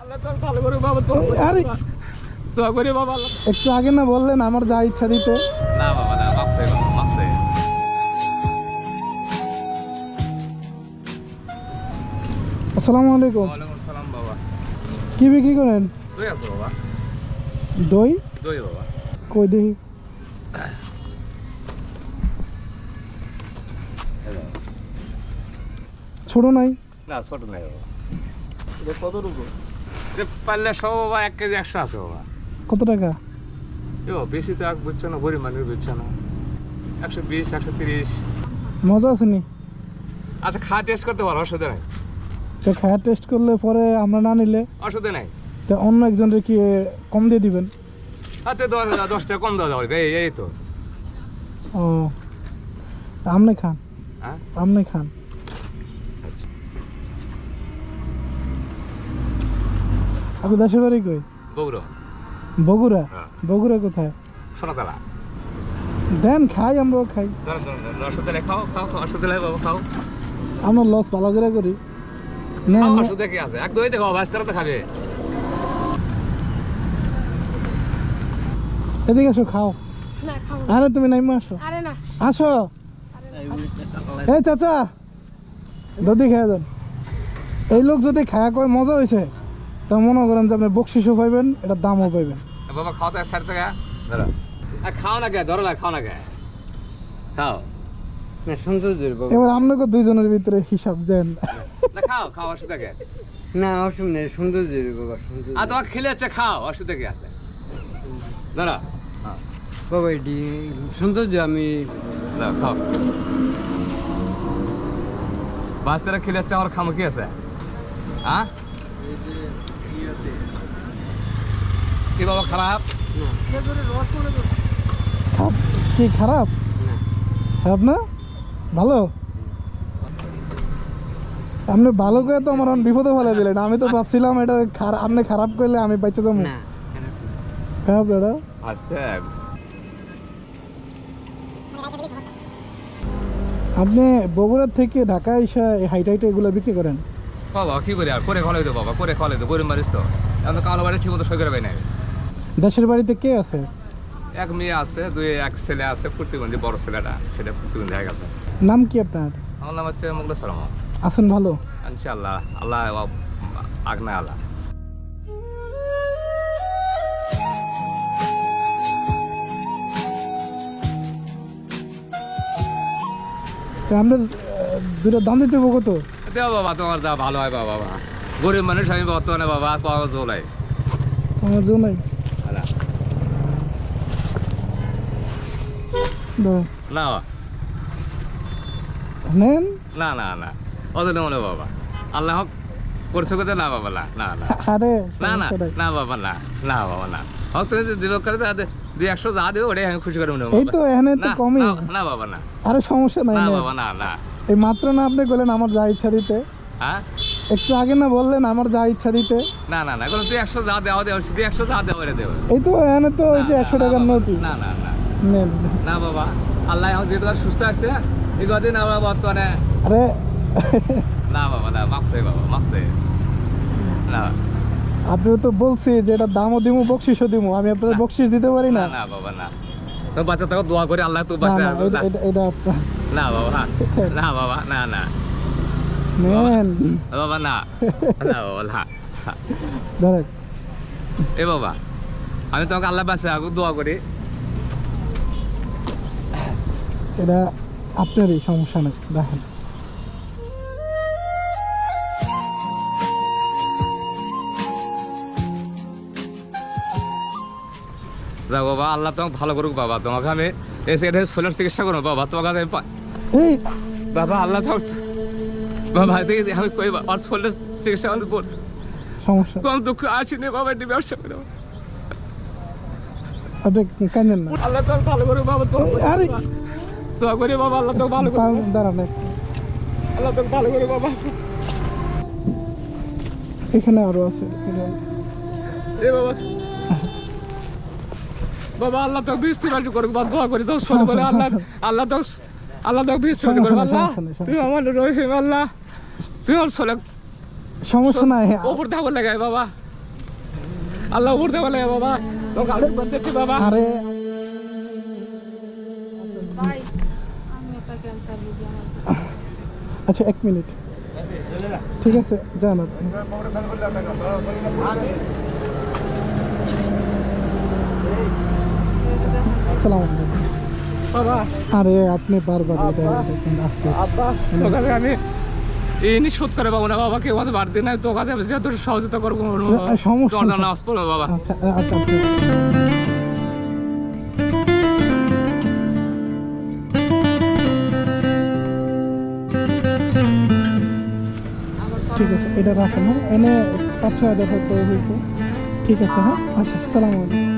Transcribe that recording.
আরে একটু আগে না বললেন আমার যা ইচ্ছা দিতে। না বাবা না, মাপ চাই বাবা, মাপ চাই। আসসালামু আলাইকুম। ওয়ালাইকুম আসসালাম বাবা। কি বিক্রি করেন? দই আছে বাবা? দই? দই বাবা। কই দেখি। ছোট নাই? না ছোট নাই বাবা। কতটুকু? পারলে সব বাবা 1 কেজি 100 আছে বাবা। কত টাকা? বেশি তো এক বুঝছো না, গরিব মানুষ বুঝছো না। 120 130। মজা আছে নি? আচ্ছা খা টেস্ট করতে পারো, অসুবিধা নাই। তো খায়া টেস্ট করলে পরে আমরা না নিলে অসুবিধা নাই। তো অন্য একজনের কি কম দিয়ে দিবেন? হাতে 10 টাকা কম দেওয়া যাবে, এই তো। ও আপনি খান, হ্যাঁ আপনি খান। আপনি দেশের বাড়ি কই? বগুড়া। বগুড়া? হ্যাঁ। বগুড়া কোথায়? সোনাতলা। দেন খাই, আমরাও খাই। অসুবিধা নাই, খাও খাও খাও, অসুবিধা নাই বাবা, খাও আমরা লস ভালো করে করি। না খাও, না, অসুবিধা কি আছে? এক দই দেখো বাস্তারা তো খাবে। এদিকে আসো, খাও। না খাবো না। আরে তুমি নাইমা আসো, আরে না আসো। এই চাচা দদি খেয়ে যান। এই লোক যদি খায়া কয় মজা হয়েছে, তা মনে করেন যে আপনি বকশিসও পাইবেন, এটার দামও পাইবেন। বাবা খাও তো 60 টাকা ধরো। খাও না কে, ধরো না, খাও না কে, খাও না, সৌন্দর্যের বাবা। এবার আপনাকে দুইজনের ভিতরে হিসাব দেন। না খাও খাও, অসুবিধা কে? না অসুবিধা নেই, সৌন্দর্যের বাবা, সৌন্দর্য। আর তোমাকে খেলে যাচ্ছে, খাও, অসুবিধা কি আছে? ধরো বাবা এটি সৌন্দর্য, আমি দাও, খাও। বাস্তারা খেলে যাচ্ছে, আমার খামো কি আছে? হ্যাঁ কি বাবা খারাপ? কি খারাপ? খারাপ না, ভালো। আপনি ভালো করে তো আমার বিপদে ফেলে দিলেন। আমি তো ভাবছিলাম এটা আপনি খারাপ করলে আমি বাইচে যাবো। না খারাপ এটা। আসতে আপনি বগুড়ার থেকে ঢাকা এসে হাইট হাইটে এগুলো বিক্রি করেন? বাবা কি করি আর, করে খাওয়াই তো বাবা, করে খাওয়াই তো, গরিব মানুষ তো। আমি কালো বাড়ি ঠিক মতো সই করে পাই না। দেশের বাড়িতে কে আছে? এক মেয়ে আছে, এক ছেলে আছে, প্রতিবন্ধী, বড় ছেলেটা সেটা প্রতিবন্ধী হয়ে গেছে। নাম কি আপনার? আমার নাম হচ্ছে মোগলা সালাম। আছেন ভালো? ইনশাআল্লাহ, আল্লাহ আগনা আল্লাহ। তো আমরা দুটো দাম দিতে হবো কত? দেও বাবা, তোমার যা ভালো হয় বাবা। গরিব মানুষ আমি বর্তমানে বাবা, পাওয়া জোলাই আমার জন্য নাই। দাও। না নেন। না না না, অত মনে বাবা, আল্লাহ হক করছো কোথায়? না বাবা, না না না আরে না না সমস্যা নাই। না বাবা, না না বাবা, না হক তুমি যদি দিবক করে 200 যা দেবে ওটাই আমি খুশি করে মনে এই তো এখানে তো কমই। না বাবা, না আরে সমস্যা নাই। না নেন। বাবা, না না। এই মাত্র না আপনি বললেন আমার যা ইচ্ছা দিতে। হ্যাঁ একটু আগে না বললেন আমার যা ইচ্ছা দিতে। না না না, এখন 200 যা দেওয়া দেওয়া, 200 যা দেওয়া ওটা দেবে। এই তো এখানে তো ওই যে 100 টাকার নোটই। না না না নেন। না বাবা, আল্লাহ এখন যেহেতু আর সুস্থ আছে এই কদিন আমরা বর্তমানে। আরে না বাবা, না, মাপ চাই বাবা, মাপ চাই। না আপনি তো বলছি যে এটা দামও দিমু, বকশিসও দিমু। আমি আপনার না। বকশিস দিতে পারি না না। না বাবা, না, তো বাচ্চা তোকে দোয়া করে আল্লাহ তো না, বাঁচে। না, এটা আপনার। না বাবা, না বাবা, না না নেন। বাবা, না না বাবা, না। ধরেন। এ বাবা, আমি তোমাকে আল্লাহ বাঁচে দোয়া করি। এটা আপনারই, সমস্যা নেই। দেখেন যাও বাবা, আল্লাহ তোমাকে ভালো করুক বাবা। তোমাকে আমি এসে শরীরের চিকিৎসা করবো বাবা, তোমাকে আমি এই বাবা, আল্লাহ বাবা আমি কই বাবা, আর শরীরের চিকিৎসা আমাদের বল, সমস্যা কম দুঃখ আসেনি বাবা, এটি ব্যবসা করে আপনি কাঁদেন না। আল্লাহ তোমাকে ভালো করুক বাবা। আরে দোয়া করি বাবা, আল্লাহ তোকে ভালো করুক, দাঁড়ান, আল্লাহ তোকে ভালো করুক বাবা। এখানে আরো আছে। এ বাবা, বাবা আল্লাহ তোকে বৃষ্টি বাড়ি করুক বাবা, দোয়া করি তো শোন বলে আল্লাহ, আল্লাহ তোকে বৃষ্টি বাড়ি করুক আল্লাহ। তুই আমার রয়েছে আল্লাহ, তুই আমার শোলে সমস্যা নাই। ওপর থাকবে লাগাই বাবা। আল্লাহ উঠতে বলে বাবা তো গাড়ি করতেছি বাবা আরে ভাই আমি একটা ক্যান্সার রোগী আমার আচ্ছা 1 মিনিট ঠিক আছে যান আপনি আসসালামু আলাইকুম বাবা আরে আপনি বারবার এটা দেখেন আসতে আব্বা তোকে আমি এই শোধ করে পাবো না বাবা কেউ আমাদের বাড়িতে নাই তো কাছে যত সহযোগিতা করবো সমস্যা নেই। নামাজ পড়বো বাবা আচ্ছা আচ্ছা আচ্ছা। ঠিক আছে এটা রাখেন হ্যাঁ এনে 5-6 হাজার হয়তো হয়েছে ঠিক আছে হ্যাঁ আচ্ছা সালাম আলাইকুম